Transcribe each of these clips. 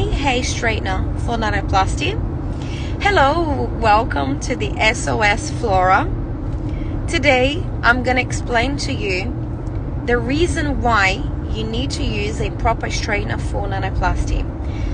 Hair straightener for Nanoplasty. Hello, welcome to the SOS FLORA. Today I'm going to explain to you the reason why you need to use a proper straightener for Nanoplasty.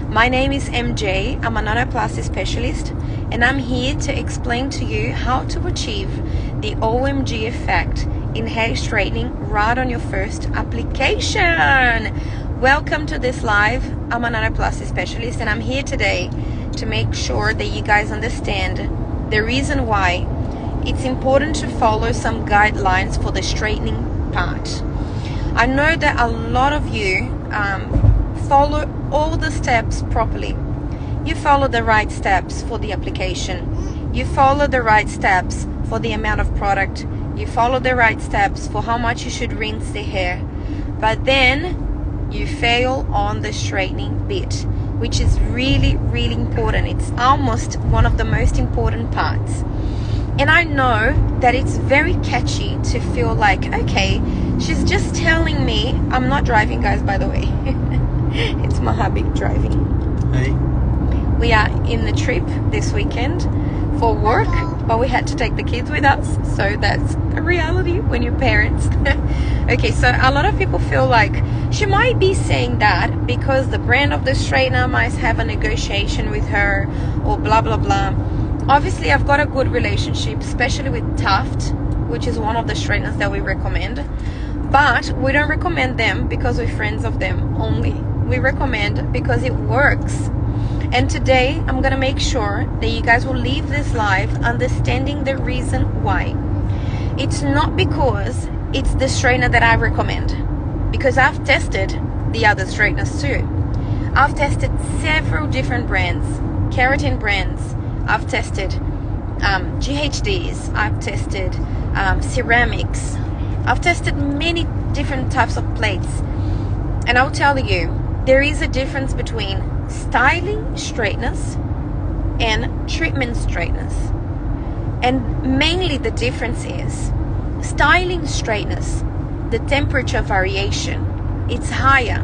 My name is MJ, I'm a Nanoplasty specialist, and I'm here to explain to you how to achieve the OMG effect in hair straightening right on your first application. Welcome to this live. I'm a Nanoplasty specialist, and I'm here today to make sure that you guys understand the reason why it's important to follow some guidelines for the straightening part. I know that a lot of you follow all the steps properly. You follow the right steps for the application. You follow the right steps for the amount of product. You follow the right steps for how much you should rinse the hair. But then you fail on the straightening bit, which is really important. It's almost one of the most important parts. And I know that it's very catchy to feel like, okay, she's just telling me. I'm not driving, guys, by the way. It's my hubby driving. Hey. We are in the trip this weekend for work, but we had to take the kids with us, so that's a reality when you're parents. Okay, so a lot of people feel like she might be saying that because the brand of the straightener might have a negotiation with her or blah blah blah. Obviously, I've got a good relationship, especially with Taft, which is one of the straighteners that we recommend, but we don't recommend them because we're friends of them only. We recommend because it works. And today I'm gonna make sure that you guys will leave this live understanding the reason why. It's not because it's the straightener that I recommend, because I've tested the other straighteners too. I've tested several different brands, keratin brands. I've tested GHDs. I've tested ceramics. I've tested many different types of plates. And I'll tell you, there is a difference between styling straighteners and treatment straighteners. And mainly the difference is styling straighteners, the temperature variation, it's higher.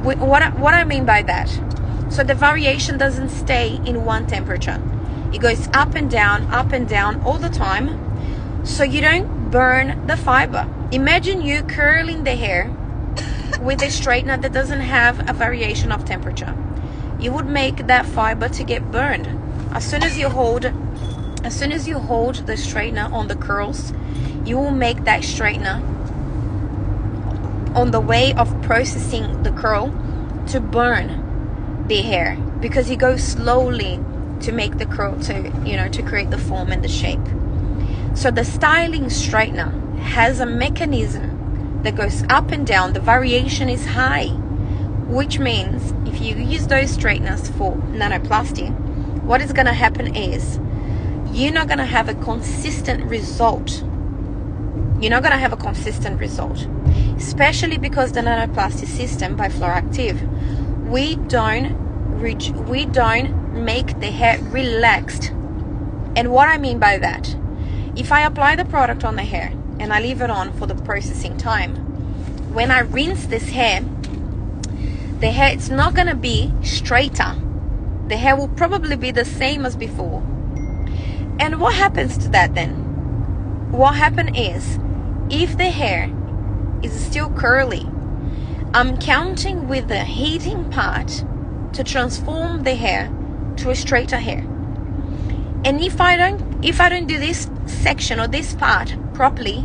What I mean by that, so the variation doesn't stay in one temperature. It goes up and down all the time, so you don't burn the fiber. Imagine you curling the hair with a straightener that doesn't have a variation of temperature. You would make that fiber to get burned. As soon as you hold the straightener on the curls, you will make that straightener on the way of processing the curl to burn the hair, because it goes slowly to make the curl to create the form and the shape. So the styling straightener has a mechanism that goes up and down. The variation is high, which means if you use those straighteners for Nanoplasty, what is going to happen is you're not going to have a consistent result. You're not going to have a consistent result, especially because the Nanoplasty system by Floractive, we don't make the hair relaxed. And what I mean by that, if I apply the product on the hair and I leave it on for the processing time, when I rinse this hair, the hair, it's not going to be straighter. The hair will probably be the same as before. And what happens to that then? What happens is, if the hair is still curly, I'm counting with the heating part to transform the hair to a straighter hair. And if I don't do this section or this part properly,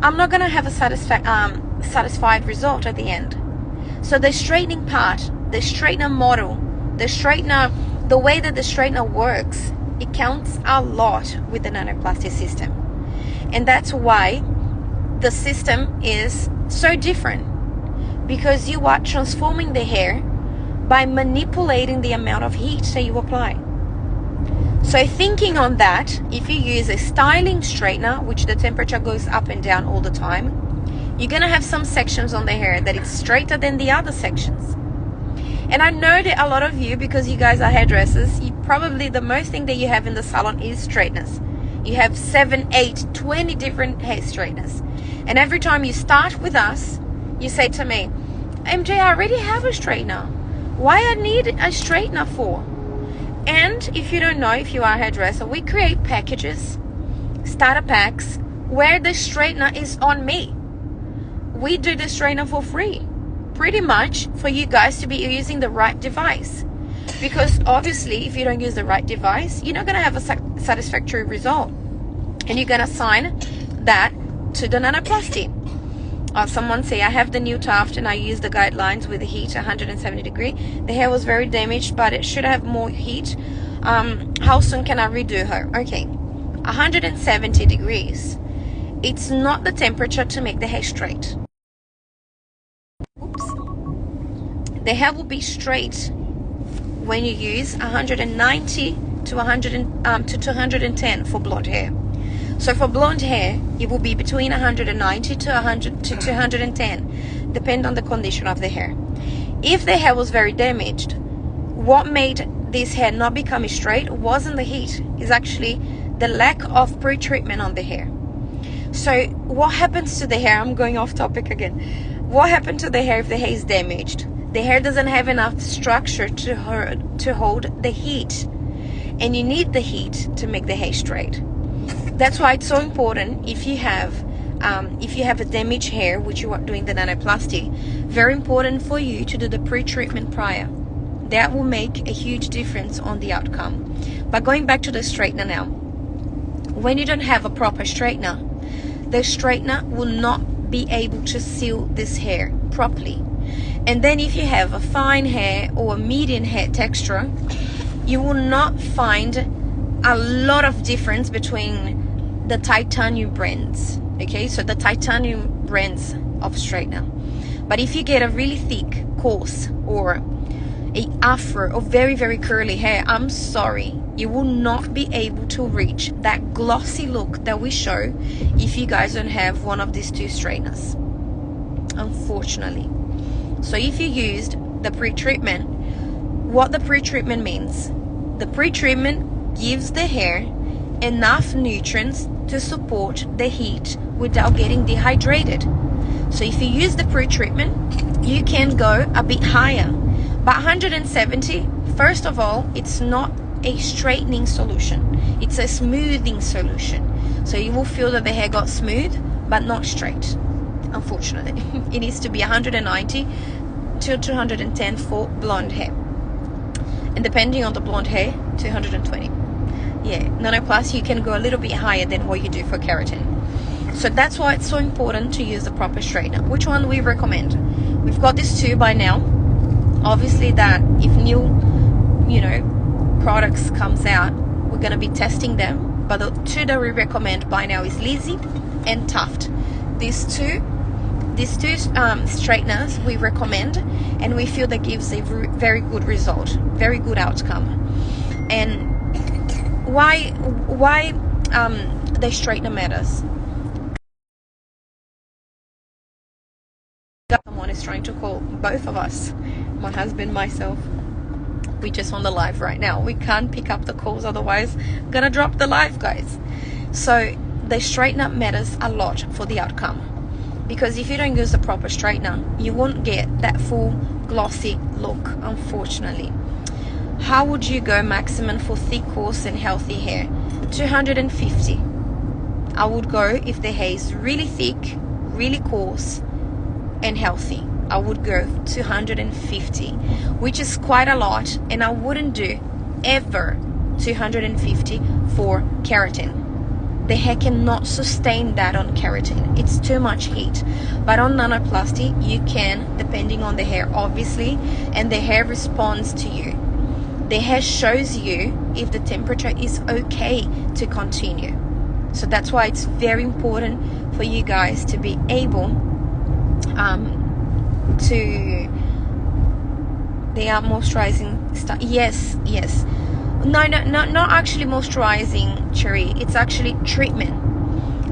I'm not going to have a satisfied result at the end. So the straightening part, the straightener model, the way that the straightener works, it counts a lot with the Nanoplasty system. And that's why the system is so different, because you are transforming the hair by manipulating the amount of heat that you apply. So thinking on that, if you use a styling straightener, which the temperature goes up and down all the time, you're going to have some sections on the hair that it's straighter than the other sections. And I know that a lot of you, because you guys are hairdressers, you probably, the most thing that you have in the salon is straighteners. You have 7, 8, 20 different hair straighteners. And every time you start with us, you say to me, MJ, I already have a straightener. Why I need a straightener for? And if you don't know, if you are a hairdresser, we create packages, starter packs, where the straightener is on me. We do the straightener for free, pretty much for you guys to be using the right device. Because obviously, if you don't use the right device, you're not going to have a satisfactory result. And you're going to assign that to the Nanoplasty. Someone say, I have the new tuft and I use the guidelines with the heat 170 degree. The hair was very damaged, but it should have more heat. How soon can I redo her? Okay, 170 degrees. It's not the temperature to make the hair straight. Oops. The hair will be straight when you use 190 to 210 for blonde hair. So for blonde hair, it will be between 190 to 210, depending on the condition of the hair. If the hair was very damaged, what made this hair not become straight wasn't the heat. It's actually the lack of pre-treatment on the hair. So what happens to the hair? I'm going off topic again. What happened to the hair if the hair is damaged? The hair doesn't have enough structure to hold the heat. And you need the heat to make the hair straight. That's why it's so important if you have a damaged hair, which you are doing the nanoplasty, very important for you to do the pre-treatment prior. That will make a huge difference on the outcome. But going back to the straightener now, when you don't have a proper straightener, the straightener will not be able to seal this hair properly. And then if you have a fine hair or a medium hair texture, you will not find a lot of difference between the titanium brands. Okay, so the titanium brands of straightener. But if you get a really thick, coarse, or a afro or very, very curly hair, I'm sorry, you will not be able to reach that glossy look that we show if you guys don't have one of these two straighteners, unfortunately. So if you used the pre-treatment, what the pre-treatment means, the pre-treatment gives the hair enough nutrients to support the heat without getting dehydrated. So if you use the pre-treatment, you can go a bit higher. But 170, first of all, it's not a straightening solution, it's a smoothing solution. So you will feel that the hair got smooth but not straight, unfortunately. It needs to be 190 to 210 for blonde hair, and depending on the blonde hair, 220. Yeah, Nanoplasty, you can go a little bit higher than what you do for keratin. So that's why it's so important to use the proper straightener. Which one we recommend? We've got these two by now. Obviously that if new, products comes out, we're going to be testing them. But the two that we recommend by now is Lizzie and Tuft. These two straighteners we recommend, and we feel that gives a very good result, very good outcome. And why the straightener matters? Someone is trying to call both of us, my husband, myself. We just on the live right now. We can't pick up the calls, otherwise I'm gonna drop the live, guys. So the straightener matters a lot for the outcome, because if you don't use the proper straightener, you won't get that full glossy look, unfortunately. How would you go maximum for thick, coarse and healthy hair? 250. I would go if the hair is really thick, really coarse and healthy. I would go 250, which is quite a lot, and I wouldn't do ever 250 for keratin. The hair cannot sustain that on keratin. It's too much heat. But on nanoplasty, you can, depending on the hair, obviously, and the hair responds to you. The hair shows you if the temperature is okay to continue. So that's why it's very important for you guys to be able they are moisturizing stuff. Yes. No, not actually moisturizing, Cherry. It's actually treatment.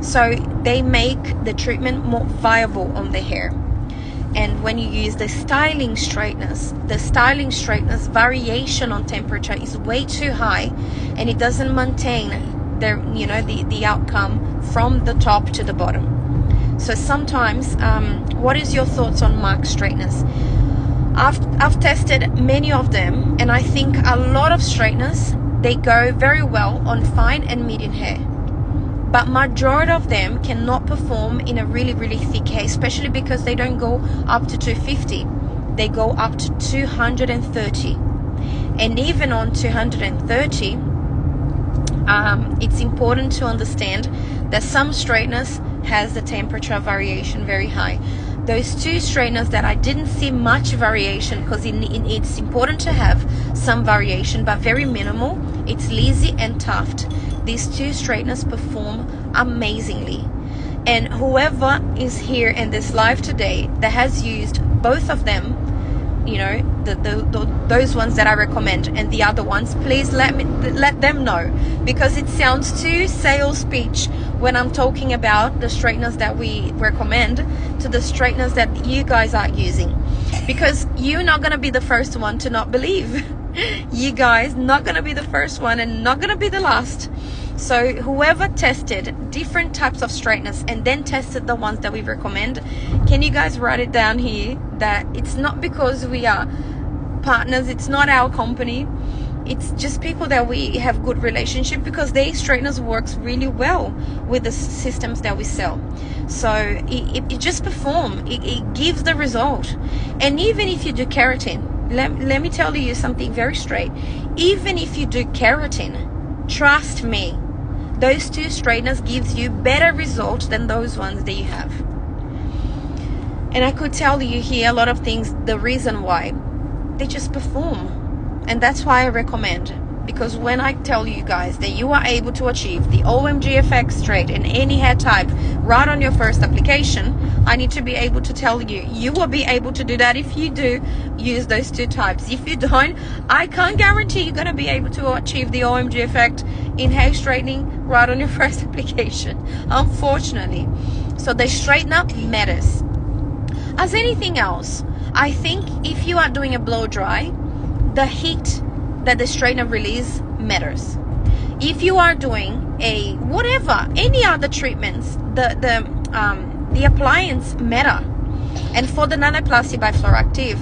So they make the treatment more viable on the hair. And when you use the styling straighteners variation on temperature is way too high, and it doesn't maintain the outcome from the top to the bottom. So sometimes, what is your thoughts on mark straighteners? I've tested many of them, and I think a lot of straighteners, they go very well on fine and medium hair, but majority of them cannot perform in a really, really thick hair, especially because they don't go up to 250. They go up to 230, and even on 230, it's important to understand that some straighteners has the temperature variation very high. Those two straighteners that I didn't see much variation, because it's important to have some variation, but very minimal, it's Lizzie and Taft. These two straighteners perform amazingly, and whoever is here in this live today that has used both of them, you know, those ones that I recommend and the other ones, please let them know, because it sounds too sales speech when I'm talking about the straighteners that we recommend to the straighteners that you guys are using, because you're not going to be the first one to not believe. You guys not going to be the first one and not going to be the last. So whoever tested different types of straighteners and then tested the ones that we recommend, can you guys write it down here that it's not because we are partners, it's not our company, it's just people that we have good relationship, because their straighteners works really well with the systems that we sell. So it just perform, it gives the result. And even if you do keratin, let me tell you something very straight, even if you do keratin, trust me, those two straighteners gives you better results than those ones that you have. And I could tell you here a lot of things, the reason why they just perform. And that's why I recommend, because when I tell you guys that you are able to achieve the OMG effect straight in any hair type right on your first application, I need to be able to tell you, you will be able to do that if you do use those two types. If you don't, I can't guarantee you're going to be able to achieve the OMG effect in hair straightening right on your first application, unfortunately. So the straightener matters. As anything else, I think if you are doing a blow dry, the heat that the straightener release matters. If you are doing a whatever, any other treatments, the appliance matter. And for the Nanoplasty by Flora Active,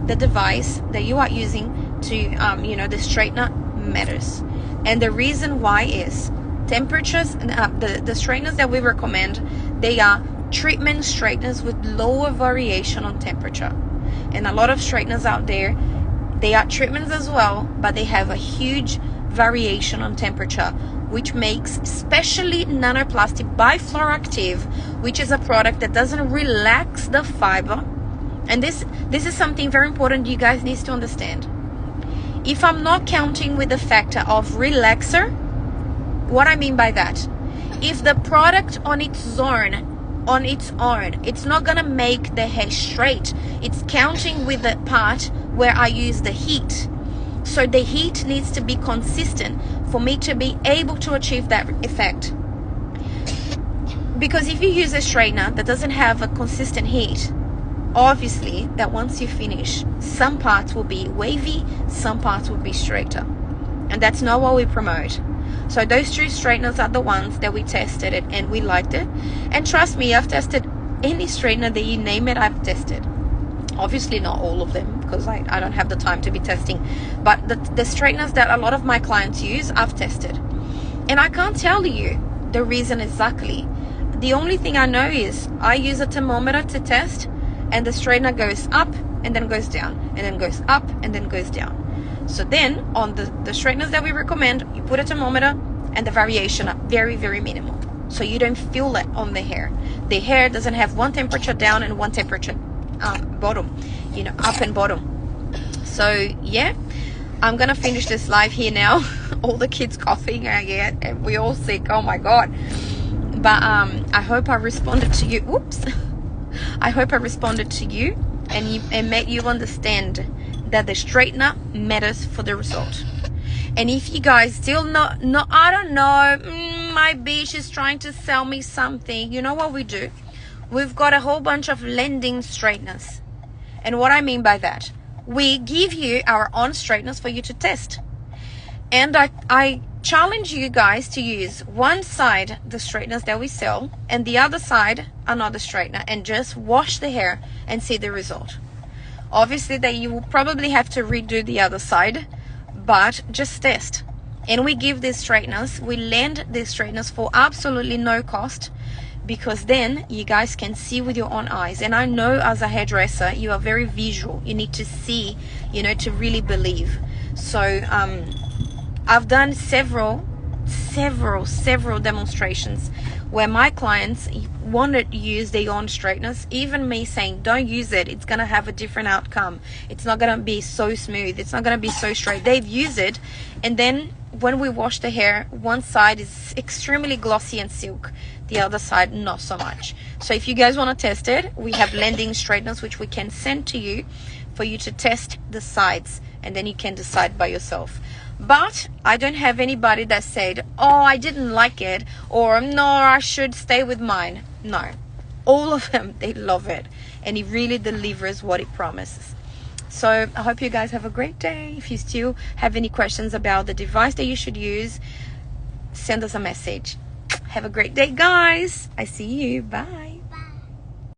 the device that you are using to the straightener matters. And the reason why is temperatures. The straighteners that we recommend, they are treatment straighteners with lower variation on temperature. And a lot of straighteners out there, they are treatments as well, but they have a huge variation on temperature, which makes especially Nanoplasty by Flora Active, which is a product that doesn't relax the fiber. And this is something very important you guys need to understand. If I'm not counting with the factor of relaxer, what I mean by that, if the product on its own, it's not gonna make the hair straight. It's counting with the part where I use the heat. So the heat needs to be consistent for me to be able to achieve that effect. Because if you use a straightener that doesn't have a consistent heat, obviously that once you finish, some parts will be wavy, some parts will be straighter. And that's not what we promote. So those two straighteners are the ones that we tested it and we liked it. And trust me, I've tested any straightener that you name it, I've tested. Obviously not all of them, because I don't have the time to be testing. But the straighteners that a lot of my clients use, I've tested. And I can't tell you the reason exactly. The only thing I know is I use a thermometer to test, and the straightener goes up and then goes down, and then goes up and then goes down. So then on the straighteners that we recommend, you put a thermometer and the variation are very, very minimal. So you don't feel it on the hair. The hair doesn't have one temperature down and one temperature bottom, up and bottom. So yeah, I'm gonna finish this live here now. All the kids coughing again and we all sick, oh my god. But I hope I responded to you. Whoops. I hope I responded to you and made you understand that the straightener matters for the result. And if you guys still not I don't know, my bitch is trying to sell me something, you know what we do? We've got a whole bunch of lending straighteners. And what I mean by that, we give you our own straighteners for you to test. And I challenge you guys to use one side the straighteners that we sell and the other side another straightener, and just wash the hair and see the result. Obviously that you will probably have to redo the other side, but just test. And we give these straighteners, we lend these straighteners for absolutely no cost, because then you guys can see with your own eyes. And I know as a hairdresser you are very visual, you need to see, you know, to really believe. So I've done several demonstrations where my clients wanted to use their own straighteners, even me saying don't use it, it's gonna have a different outcome, it's not gonna be so smooth, it's not gonna be so straight. They've used it, and then when we wash the hair, one side is extremely glossy and silk, the other side not so much. So if you guys want to test it, we have lending straighteners which we can send to you for you to test the sides, and then you can decide by yourself. But I don't have anybody that said, oh, I didn't like it, or no, I should stay with mine. No, all of them, they love it, and it really delivers what it promises. So I hope you guys have a great day. If you still have any questions about the device that you should use, send us a message. Have a great day, guys. I see you. Bye.